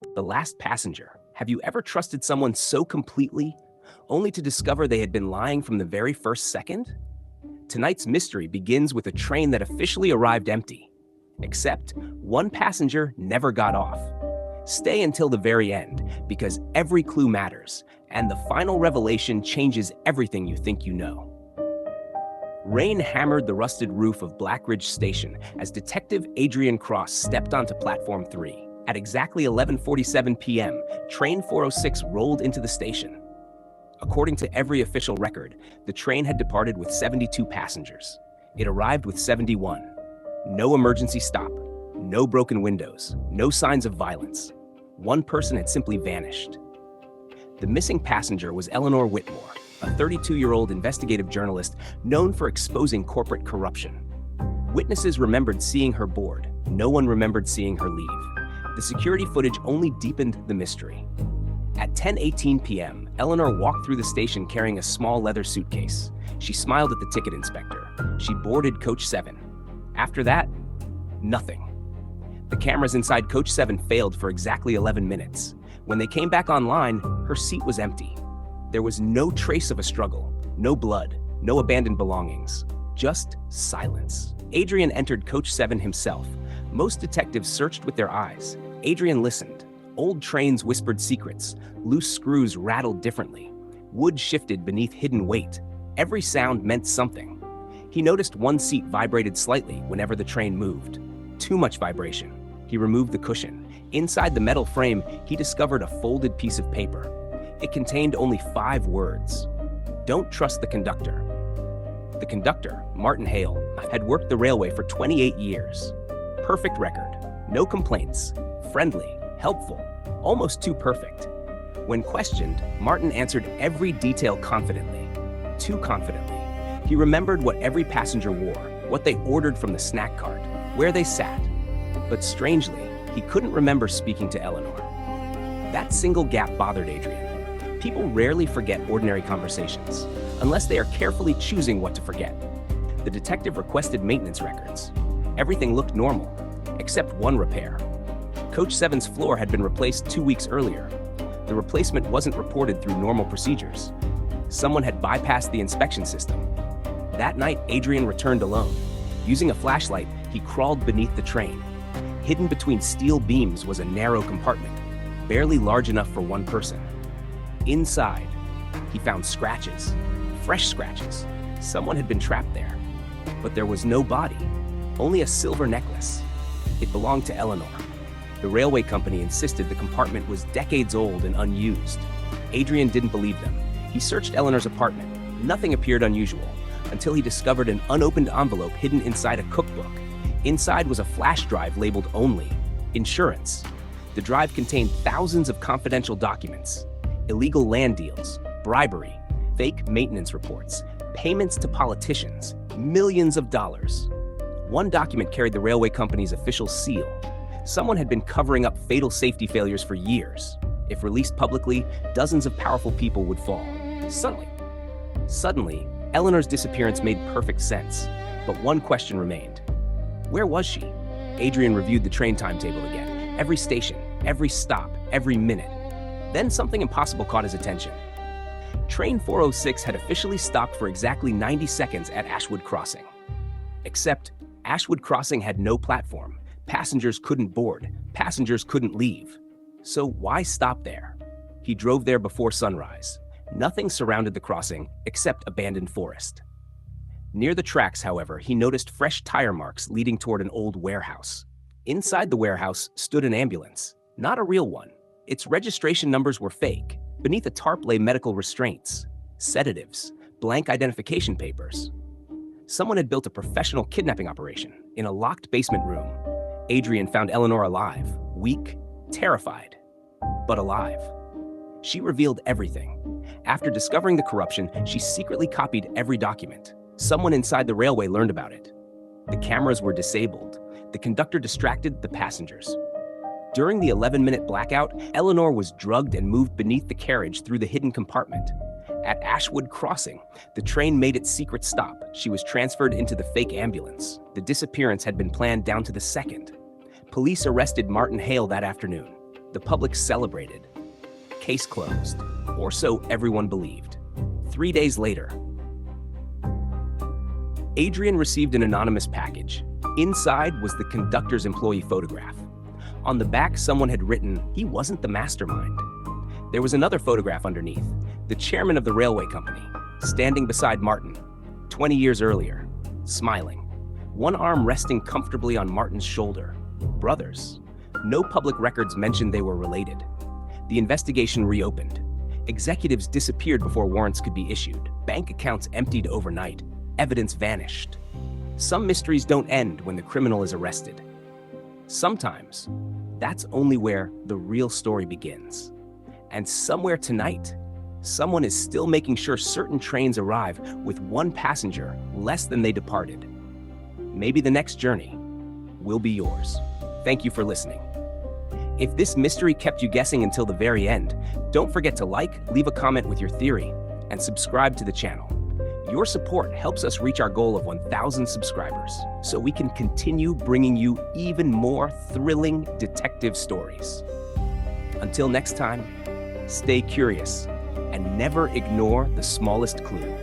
The last passenger. Have you ever trusted someone so completely, only to discover they had been lying from the very first second? Tonight's mystery begins with a train that officially arrived empty. Except one passenger never got off. Stay until the very end, because every clue matters, and the final revelation changes everything you think you know. Rain hammered the rusted roof of Blackridge Station as Detective Adrian Cross stepped onto Platform 3. At exactly 11:47 p.m., Train 406 rolled into the station. According to every official record, the train had departed with 72 passengers. It arrived with 71. No emergency stop, no broken windows, no signs of violence. One person had simply vanished. The missing passenger was Eleanor Whitmore, a 32-year-old investigative journalist known for exposing corporate corruption. Witnesses remembered seeing her board. No one remembered seeing her leave. The security footage only deepened the mystery. At 10:18 p.m., Eleanor walked through the station carrying a small leather suitcase. She smiled at the ticket inspector. She boarded Coach 7. After that, nothing. The cameras inside Coach 7 failed for exactly 11 minutes. When they came back online, her seat was empty. There was no trace of a struggle, no blood, no abandoned belongings, just silence. Adrian entered Coach 7 himself. Most detectives searched with their eyes. Adrian listened. Old trains whispered secrets. Loose screws rattled differently. Wood shifted beneath hidden weight. Every sound meant something. He noticed one seat vibrated slightly whenever the train moved. Too much vibration. He removed the cushion. Inside the metal frame, he discovered a folded piece of paper. It contained only 5 words. Don't trust the conductor. The conductor, Martin Hale, had worked the railway for 28 years. Perfect record. No complaints. Friendly. Helpful. Almost too perfect. When questioned, Martin answered every detail confidently. Too confidently. He remembered what every passenger wore, what they ordered from the snack cart, where they sat. But strangely, he couldn't remember speaking to Eleanor. That single gap bothered Adrian. People rarely forget ordinary conversations, unless they are carefully choosing what to forget. The detective requested maintenance records. Everything looked normal, except one repair. Coach 7's floor had been replaced 2 weeks earlier. The replacement wasn't reported through normal procedures. Someone had bypassed the inspection system. That night, Adrian returned alone. Using a flashlight, he crawled beneath the train. Hidden between steel beams was a narrow compartment, barely large enough for one person. Inside, he found scratches, fresh scratches. Someone had been trapped there. But there was no body, only a silver necklace. It belonged to Eleanor. The railway company insisted the compartment was decades old and unused. Adrian didn't believe them. He searched Eleanor's apartment. Nothing appeared unusual until he discovered an unopened envelope hidden inside a cookbook. Inside was a flash drive labeled "Only." Insurance. The drive contained thousands of confidential documents. Illegal land deals, bribery, fake maintenance reports, payments to politicians, millions of dollars. One document carried the railway company's official seal. Someone had been covering up fatal safety failures for years. If released publicly, dozens of powerful people would fall. Suddenly, Eleanor's disappearance made perfect sense. But one question remained. Where was she? Adrian reviewed the train timetable again. Every station, every stop, every minute. Then something impossible caught his attention. Train 406 had officially stopped for exactly 90 seconds at Ashwood Crossing. Except, Ashwood Crossing had no platform. Passengers couldn't board. Passengers couldn't leave. So why stop there? He drove there before sunrise. Nothing surrounded the crossing except abandoned forest. Near the tracks, however, he noticed fresh tire marks leading toward an old warehouse. Inside the warehouse stood an ambulance, not a real one. Its registration numbers were fake. Beneath a tarp lay medical restraints, sedatives, blank identification papers. Someone had built a professional kidnapping operation in a locked basement room. Adrian found Eleanor alive, weak, terrified, but alive. She revealed everything. After discovering the corruption, she secretly copied every document. Someone inside the railway learned about it. The cameras were disabled. The conductor distracted the passengers. During the 11-minute blackout, Eleanor was drugged and moved beneath the carriage through the hidden compartment. At Ashwood Crossing, the train made its secret stop. She was transferred into the fake ambulance. The disappearance had been planned down to the second. Police arrested Martin Hale that afternoon. The public celebrated. Case closed, or so everyone believed. 3 days later, Adrian received an anonymous package. Inside was the conductor's employee photograph. On the back, someone had written, he wasn't the mastermind. There was another photograph underneath, the chairman of the railway company, standing beside Martin, 20 years earlier, smiling, one arm resting comfortably on Martin's shoulder. Brothers. No public records mentioned they were related. The investigation reopened. Executives disappeared before warrants could be issued. Bank accounts emptied overnight. Evidence vanished. Some mysteries don't end when the criminal is arrested. Sometimes, that's only where the real story begins. And somewhere tonight, someone is still making sure certain trains arrive with one passenger less than they departed. Maybe the next journey will be yours. Thank you for listening. If this mystery kept you guessing until the very end, don't forget to like, leave a comment with your theory, and subscribe to the channel. Your support helps us reach our goal of 1,000 subscribers, so we can continue bringing you even more thrilling detective stories. Until next time, stay curious and never ignore the smallest clue.